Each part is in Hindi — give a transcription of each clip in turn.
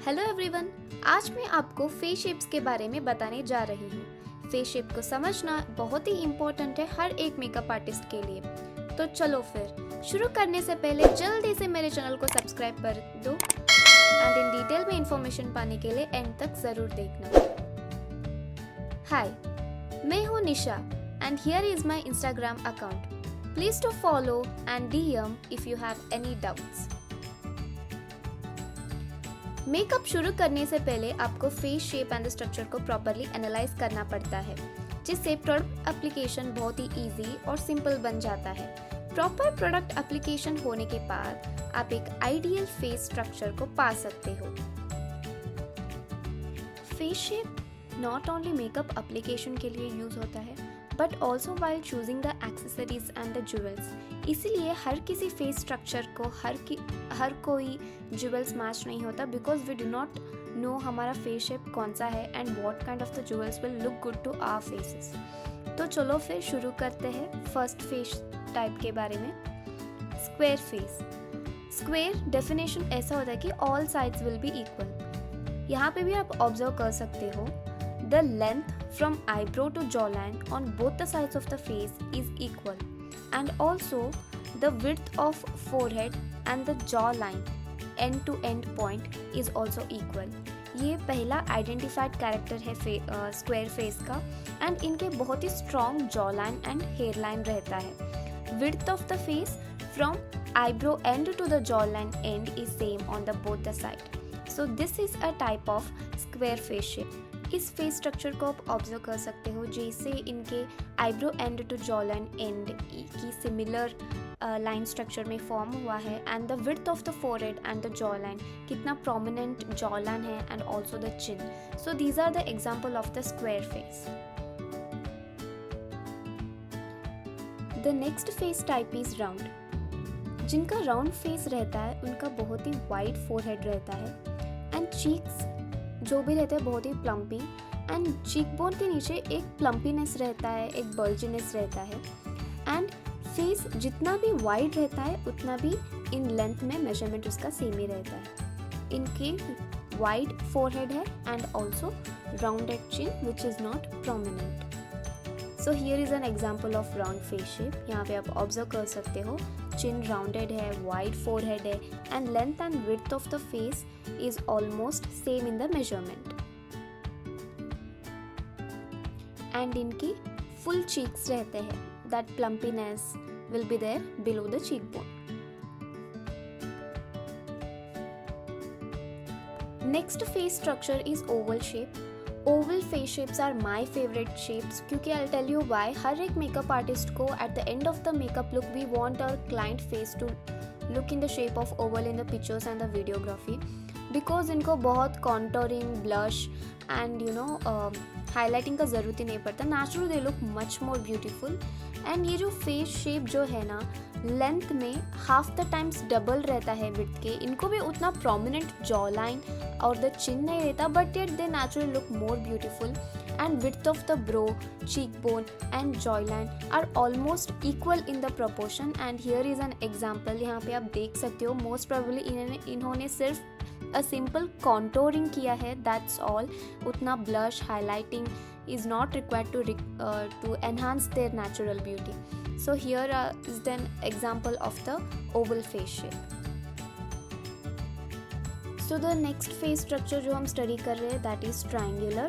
हेलो एवरीवन, आज मैं आपको फेस शेप्स के बारे में बताने जा रही हूँ। फेस शेप को समझना बहुत ही इम्पोर्टेंट है हर एक मेकअप आर्टिस्ट के लिए। तो चलो फिर शुरू करने से पहले जल्दी से मेरे चैनल को सब्सक्राइब कर दो एंड इन डिटेल में इंफॉर्मेशन पाने के लिए एंड तक जरूर देखना। हाय, मैं हूँ Nisha and here is my Instagram account. Please to follow and DM if you have any doubts. Makeup शुरू करने से पहले आपको फेस शेप एंड स्ट्रक्चर को प्रॉपरली एनालाइज करना पड़ता है, जिससे प्रोडक्ट एप्लीकेशन बहुत ही इजी और सिंपल बन जाता है। प्रॉपर प्रोडक्ट एप्लीकेशन होने के बाद आप एक आइडियल फेस स्ट्रक्चर को पा सकते हो। Face shape not only makeup application के लिए यूज होता है but also while choosing the accessories and the jewels. इसीलिए हर किसी फेस स्ट्रक्चर को हर कोई ज्वेल्स मैच नहीं होता, because we do not know हमारा फेस शेप कौन सा है and what kind of the jewels will look good to our faces. तो चलो फिर शुरू करते हैं फर्स्ट फेस टाइप के बारे में, स्क्वायर फेस। स्क्वायर डेफिनेशन ऐसा होता है कि all sides will be equal. यहाँ पे भी आप ऑब्जर्व कर सकते हो the length from eyebrow to jawline on both the sides of the face is equal, and also the width of forehead and the jawline end to end point is also equal. ये पहला आइडेंटिफाइड कैरेक्टर है स्क्वायर फेस का एंड इनके बहुत ही strong jaw line and hair line रहता है। Width of the face from eyebrow end to the jawline end is same on the both the side. So this is a type of square face shape. इस फेस स्ट्रक्चर को आप ऑब्जर्व कर सकते हो, जैसे इनके eyebrow and to jaw line and की सिमिलर लाइन स्ट्रक्चर में फॉर्म हुआ है and the width of the forehead and the jaw line कितना प्रोमिनेंट जॉ लाइन है and also the chin. So these are the example of the square face. The next face type is round. जिनका राउंड फेस रहता है उनका बहुत ही वाइड फोरहेड रहता है एंड चीक्स जो भी रहता है बहुत ही प्लम्पी एंड चीक बोन के नीचे एक प्लम्पीनेस रहता है, एक बल्जीनेस रहता है एंड फेस जितना भी वाइड रहता है उतना भी इन लेंथ में मेजरमेंट उसका सेम ही रहता है। इनके वाइड फोरहेड है and also rounded chin which is not prominent. So here is an example of round face shape. यहाँ पे आप ऑब्जर्व कर सकते हो चिन राउंडेड है, वाइड फोरहेड है and length and width of the face is almost same in the measurement. And इनकी full cheeks रहते हैं, that plumpiness will be there below the cheekbone. Next face structure is oval shape. Oval face shapes are my favorite shapes क्योंकि I'll tell you why. हर एक makeup artist को at the end of the makeup look we want our client face to look in the shape of oval in the pictures and the videography. Because इनको बहुत कॉन्टोरिंग, ब्लश एंड हाईलाइटिंग का ज़रूरत ही नहीं पड़ता। Natural they look much more beautiful and ये जो फेस शेप जो है ना लेंथ में हाफ द टाइम्स डबल रहता है विड्थ के। इनको भी उतना प्रोमिनेंट जॉ लाइन और द चिन नहीं रहता but yet they naturally look more beautiful and width of the brow, cheek bone and jaw line are almost equal in the proportion. And here is an example. यहाँ पे आप देख सकते हो मोस्ट प्रोबेबली इन्होंने सिर्फ a simple contouring किया है, that's all. उतना blush, highlighting is not required to enhance their natural beauty. So here is an example of the oval face shape. So the next face structure जो हम स्टडी कर रहे हैं that is triangular.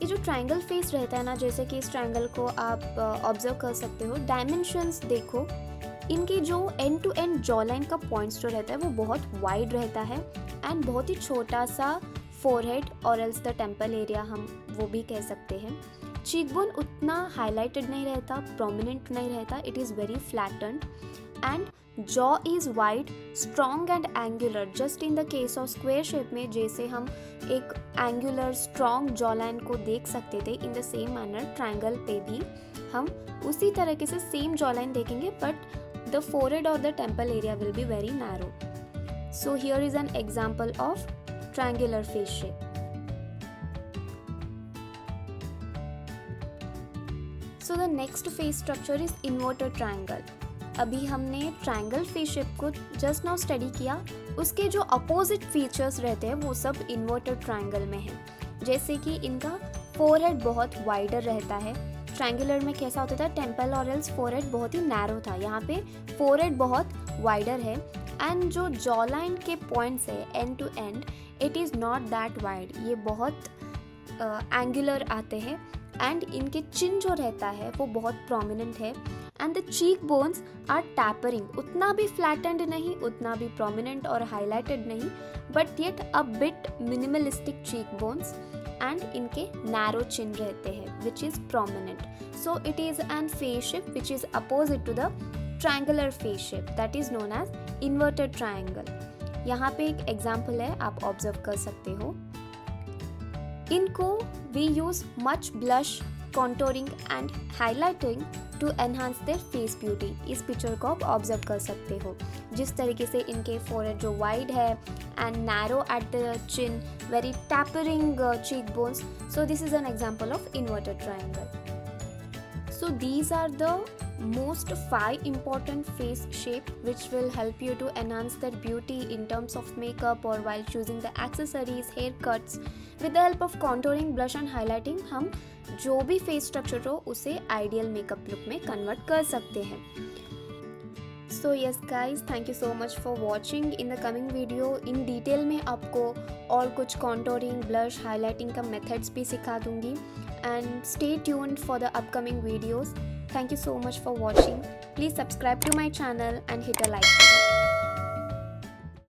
ये जो ट्राइंगल फेस रहता है ना, जैसे कि इस ट्राइंगल को आप ऑब्जर्व कर सकते हो, डायमेंशंस देखो, इनकी जो end to end jaw line का पॉइंट्स जो रहता है वो बहुत वाइड रहता है एंड बहुत ही छोटा सा फोरहेड और एल्स द टेम्पल एरिया हम वो भी कह सकते हैं। चीकबोन उतना हाईलाइटेड नहीं रहता, प्रोमिनेंट नहीं रहता, it is very flattened and jaw is wide, strong and angular. Just in the case of square shape में जैसे हम एक एंगुलर स्ट्रॉन्ग जॉ लाइन को देख सकते थे, in the same manner triangle पे भी हम उसी तरीके से सेम जॉ लाइन देखेंगे but the forehead or the temple area will be very narrow. So here is an example of triangular face shape. So the next face structure is inverted triangle. अभी हमने ट्रायंगल फेस शेप को जस्ट नाउ स्टडी किया उसके जो अपोजिट फीचर्स रहते हैं वो सब इन्वर्टेड ट्रायंगल में है। जैसे कि इनका फोरहेड बहुत वाइडर रहता है। ट्रायंगुलर में कैसा होता था, टेम्पल और एल्स फोरहेड बहुत ही नैरो था, यहाँ पे फोरहेड बहुत वाइडर है। एंड जो जॉ लाइन के पॉइंट्स है end to end, it is not that wide, ये बहुत एंगुलर आते हैं। एंड इनके चिन जो रहता है वो बहुत प्रोमिनेंट है। And the cheek bones are tapering, उतना भी फ्लैटेंड नहीं, उतना भी प्रोमिनेंट और हाईलाइटेड नहीं, but yet a bit minimalistic cheek bones. And इनके नैरो चिन रहते हैं which is prominent. So it is an face shape which is opposite to the triangular face shape that is known as inverted triangle. यहाँ पे एक एग्जाम्पल है, आप ऑब्जर्व कर सकते हो। इनको we use much blush, contouring and highlighting to enhance their face beauty. इस पिक्चर को आप ऑब्जर्व कर सकते हो, जिस तरीके से इनके फोरहेड जो वाइड है and narrow at the chin, very tapering cheek bones. So this is an example of inverted triangle. So these are the most 5 important face shape which will help you to enhance their beauty in terms of makeup or while choosing the accessories, haircuts. With the help of contouring, blush and highlighting हम जो भी face structure हो उसे ideal makeup look में convert कर सकते हैं. So yes guys, thank you so much for watching. In the coming video in detail में आपको और कुछ contouring, blush, highlighting का methods भी सिखा दूंगी. And stay tuned for the upcoming videos. Thank you so much for watching. Please subscribe to my channel and hit a like button.